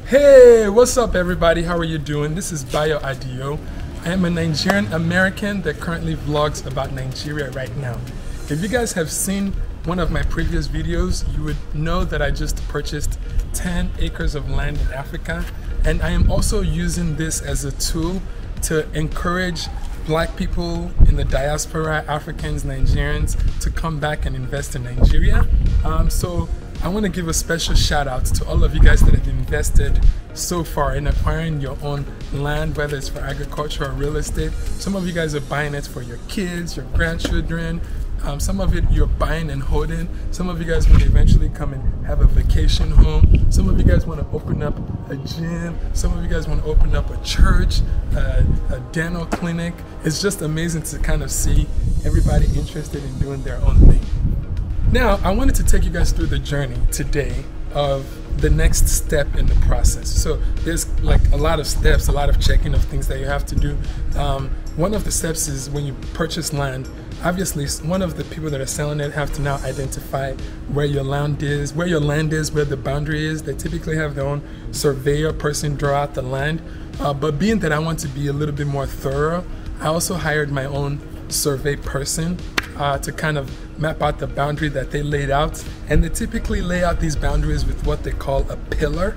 Hey, what's up everybody? How are you doing? This is Bayo Adio. I am a Nigerian-American that currently vlogs about Nigeria right now. If you guys have seen one of my previous videos, you would know that I just purchased 10 acres of land in Africa, and I am also using this as a tool to encourage Black people in the diaspora, Africans, Nigerians, to come back and invest in Nigeria. So I want to give a special shout out to all of you guys that have invested so far in acquiring your own land, whether it's for agriculture or real estate. Some of you guys are buying it for your kids, your grandchildren. Some of it you're buying and holding. Some of you guys want to eventually come and have a vacation home. Some of you guys want to open up a gym. Some of you guys want to open up a church, a dental clinic. It's just amazing to kind of see everybody interested in doing their own thing. Now, I wanted to take you guys through the journey today of the next step in the process. So there's like a lot of steps, a lot of checking of things that you have to do. One of the steps is when you purchase land, obviously one of the people that are selling it have to now identify where your land is, where the boundary is. They typically have their own surveyor person draw out the land. But being that I want to be a little bit more thorough, I also hired my own survey person to kind of map out the boundary that they laid out. And they typically lay out these boundaries with what they call a pillar.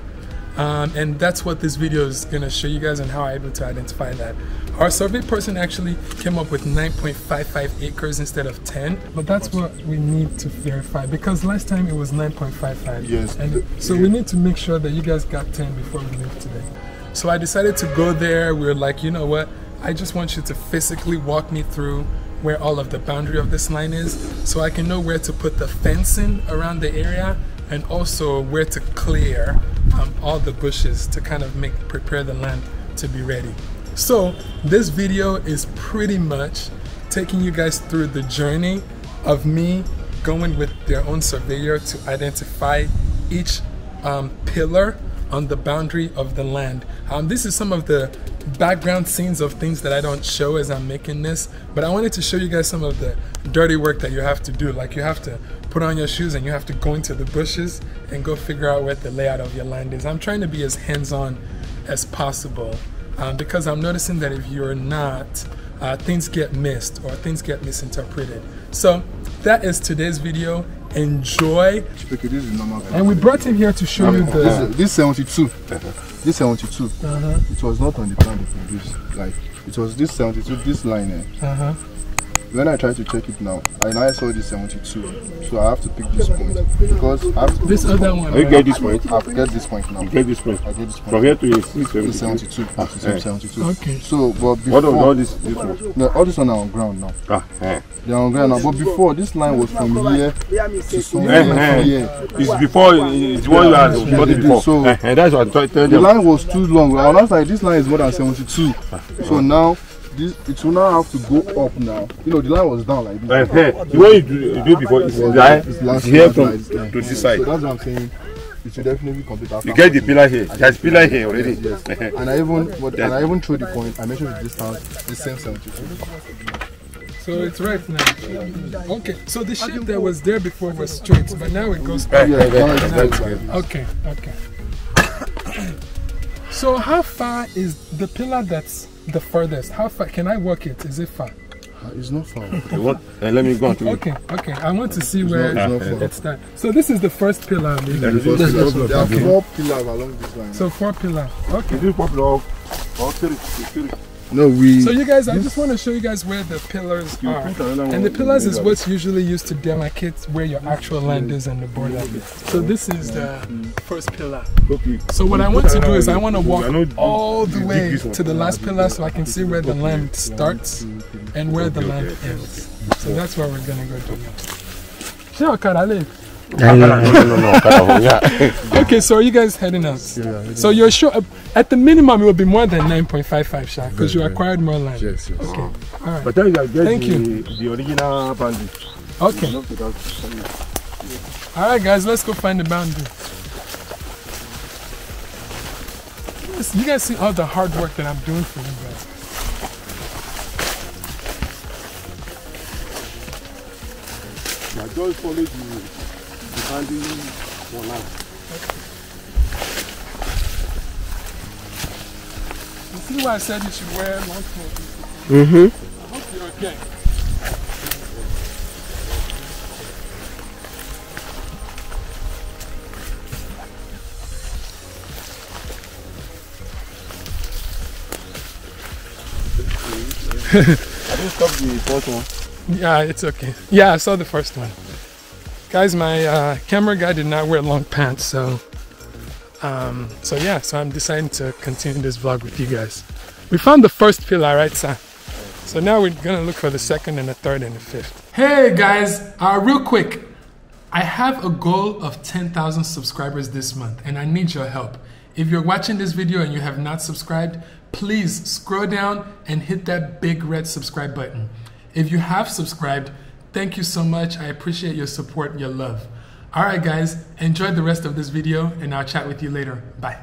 And that's what this video is going to show you guys and how I'm able to identify that. Our survey person actually came up with 9.55 acres instead of 10, but that's what we need to verify because last time it was 9.55. Yes. And so we need to make sure that you guys got 10 before we leave today. So I decided to go there. We were like, you know what? I just want you to physically walk me through where all of the boundary of this line is so I can know where to put the fencing around the area and also where to clear all the bushes to kind of prepare the land to be ready. So this video is pretty much taking you guys through the journey of me going with their own surveyor to identify each pillar on the boundary of the land. This is some of the background scenes of things that I don't show as I'm making this, but I wanted to show you guys some of the dirty work that you have to do. Like you have to put on your shoes and you have to go into the bushes and go figure out where the layout of your land is. I'm trying to be as hands-on as possible because I'm noticing that if you're not, things get missed or things get misinterpreted. So that is today's video. Enjoy. Okay, this is normal. And we brought him here to show you the... This 72. This 72. It was not on the plan before this. Like, it was this 72, this line here. When I tried to check it now, I saw this 72. So I have to pick this point. Because I have to this other one. You get this point? I get this point now. You get this point? I get this point. From here to here, this 72. 72. Okay. So, but before... What of all this one? No, all this one are on ground now. They are on ground now. But before, this line was from here to somewhere here. It's before, it's one you had got it before. So, and that's what I tried to tell them. The line was too long. I was like, this line is more than 72. So now, it will now have to go up now. You know, the line was down like this. The way you do before is here from to this side. So that's what I'm saying. It should definitely complete after. You get the pillar here. There's pillar here already. Yes. And I even threw the point. I mentioned the distance, the same 72. So it's right now. Okay, so the shape that was there before was straight, but now it goes up. Yeah, that's good. Okay. So how far is the pillar that's the furthest? How far can I walk it? Is it far? It's not far. Let me go on to Okay. I want to see where it's that. So this is the first pillar. There are 4 pillars along this line. So 4 pillars. Okay. Is it popular? 3. No, so you guys, I just want to show you guys where the pillars are. And the pillars is what's usually used to demarcate where your actual land is and the border. So this is the first pillar. So what I want to do is I want to walk all the way to the last pillar so I can see where the land starts and where the land ends. So that's what we're going to go do now. Okay, so are you guys heading out? So you're sure at the minimum it will be more than 9.55 Sha because you acquired more land. Yes. Okay. All right. But then you get Thank you. The original boundary. Okay. All right, guys, let's go find the boundary. You guys see all the hard work that I'm doing for you guys. I just follow the boundary for now. see why I said you should wear long pants. Mm-hmm. I hope you're okay. I didn't stop the first one. Yeah, it's okay. Yeah, I saw the first one. Guys, my camera guy did not wear long pants, so I'm deciding to continue this vlog with you guys. We found the first pillar, right, sir? So now we're gonna look for the second and the third and the fifth. Hey guys, real quick, I have a goal of 10,000 subscribers this month, and I need your help. If you're watching this video and you have not subscribed, please scroll down and hit that big red subscribe button. If you have subscribed, thank you so much. I appreciate your support, your love. All right, guys, enjoy the rest of this video, and I'll chat with you later. Bye.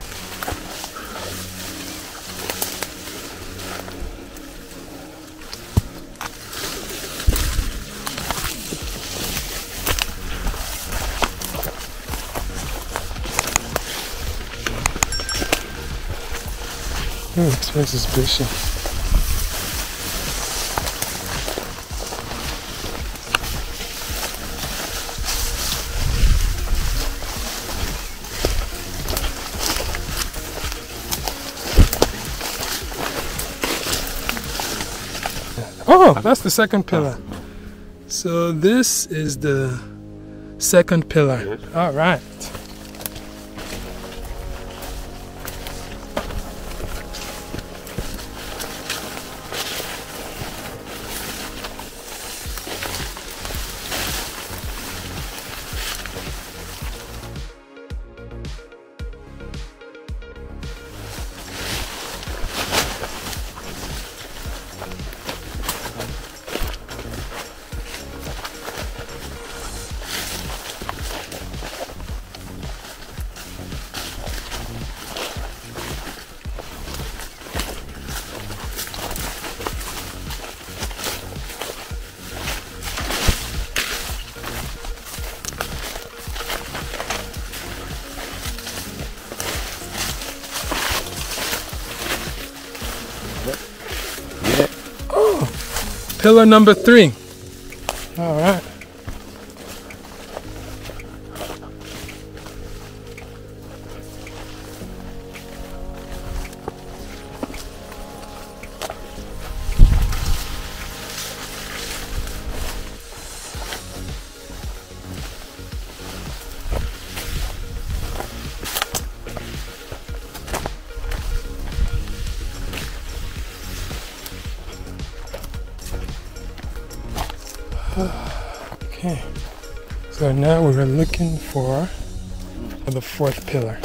This place is bushy. Oh, that's the second pillar. So this is the second pillar. All right. Pillar number 3. All right. Okay, so now we're looking for the fourth pillar.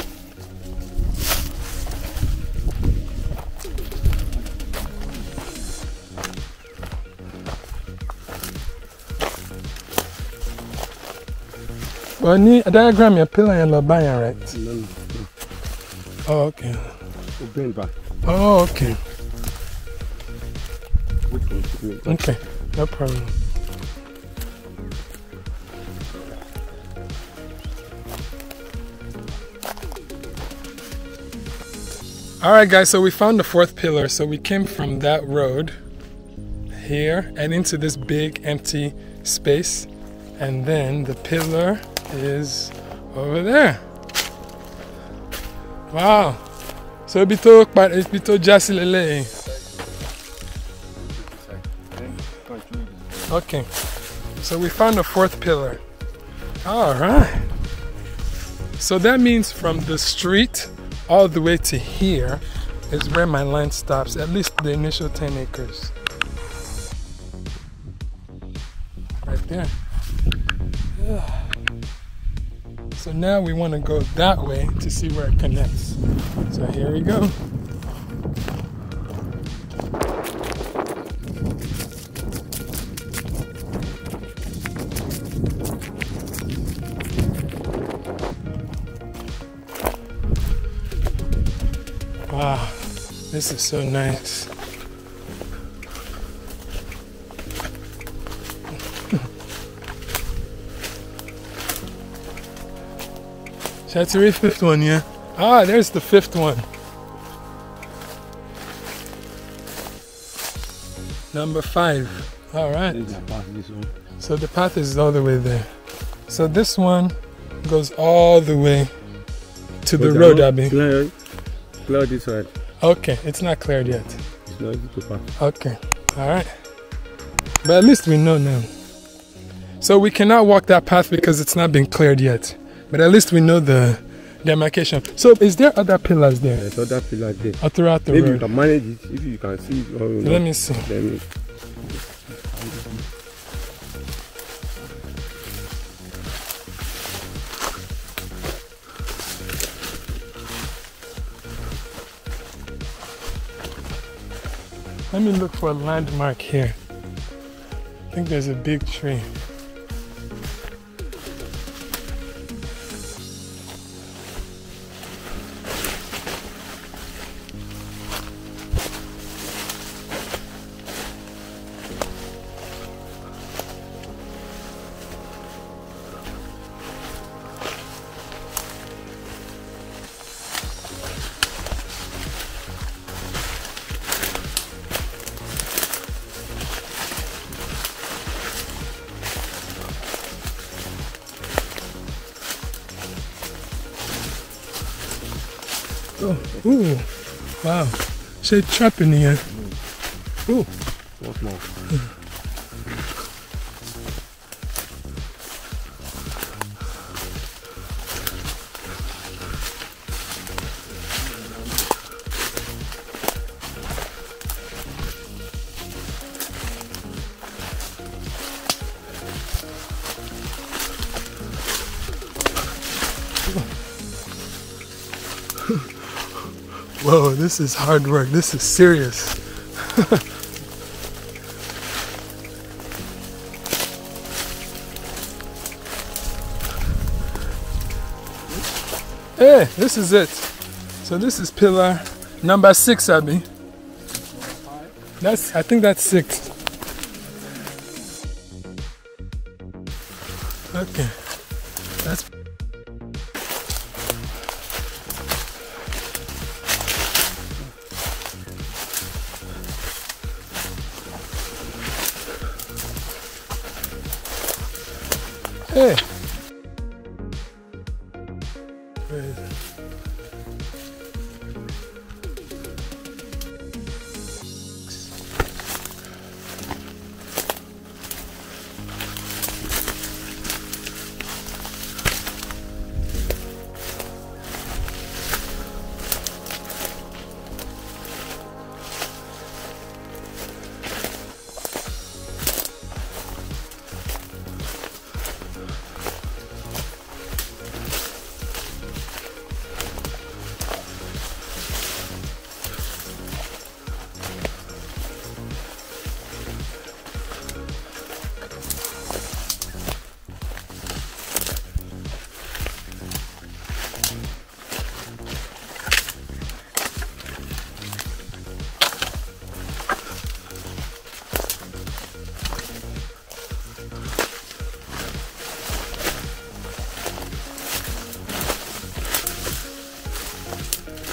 Well, need a diagram your pillar and Lobanya, right? No. Oh, okay. Oh, okay. Okay, no problem. Alright guys, so we found the fourth pillar. So we came from that road here and into this big empty space, and then the pillar is over there. Wow. So it's bito jasilele. Okay. So we found the fourth pillar. Alright. So that means from the street all the way to here is where my line stops, at least the initial 10 acres. Right there. Yeah. So now we want to go that way to see where it connects. So here we go. Wow, this is so nice. That's the fifth one, yeah? Ah, there's the fifth one. Number 5. All right. So the path is all the way there. So this one goes all the way to the road, Abi. Clear this side. Okay, it's not cleared yet. It's not easy to pass. Okay, all right. But at least we know now. So we cannot walk that path because it's not been cleared yet. But at least we know the demarcation. So is there other pillars there? There's other pillars there. Or throughout the Maybe road? you can manage it if you can see it. Or Let me see. Let me look for a landmark here. I think there's a big tree. Oh, ooh, wow. Shade trap in here. Ooh. What's more? Whoa, this is hard work. This is serious. Hey, this is it. So this is pillar number 6, Abi. I think that's 6. Okay. That's hey. Where is it?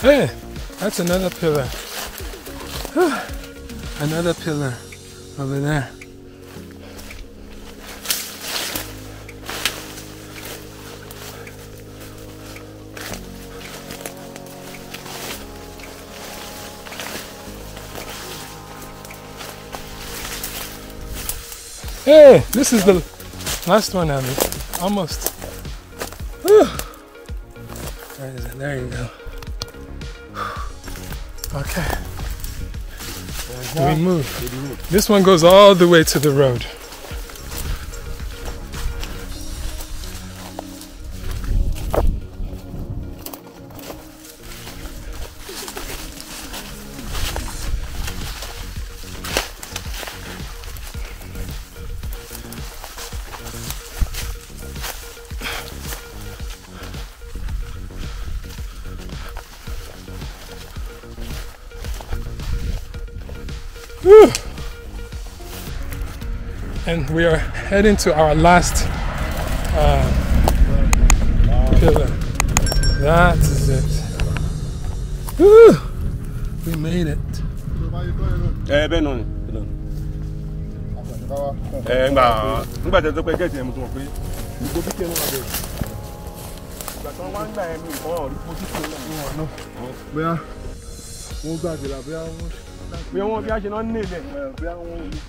Hey, that's another pillar. Another pillar over there. Hey, this is the last one, Abby. Almost. Whew. Where is it? There you go. Okay. We move. This one goes all the way to the road. Whew. And we are heading to our last pillar. That is it. Whew. We made it. nígbà tẹ́ tó pé gẹ́ẹ̀tì ẹ̀ mo tún mọ̀ pé ìgbó bí kí ẹnu wà bẹ̀rẹ̀. Ìgbà tí wọ́n wá ń gbà ẹ̀mí ìbọn ọ̀rí pósítì náà. Bóyá wọ́n gbàgbé la bóyá wọ́n bí a ṣe náà ní ilẹ̀. bóyá wọ́n ní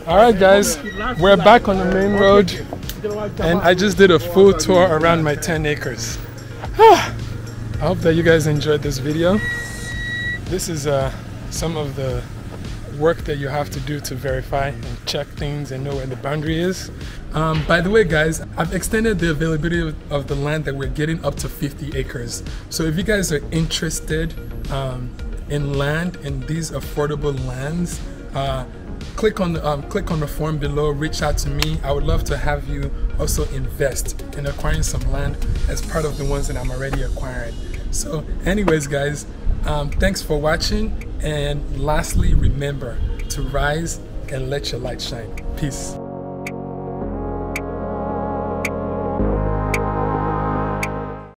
Alright guys, we're back on the main road and I just did a full tour around my 10 acres. I hope that you guys enjoyed this video. This is some of the work that you have to do to verify and check things and know where the boundary is. By the way guys, I've extended the availability of the land that we're getting up to 50 acres. So if you guys are interested in land in these affordable lands, click on the form below, reach out to me. I would love to have you also invest in acquiring some land as part of the ones that I'm already acquiring. So anyways guys, thanks for watching, and lastly remember to rise and let your light shine. Peace.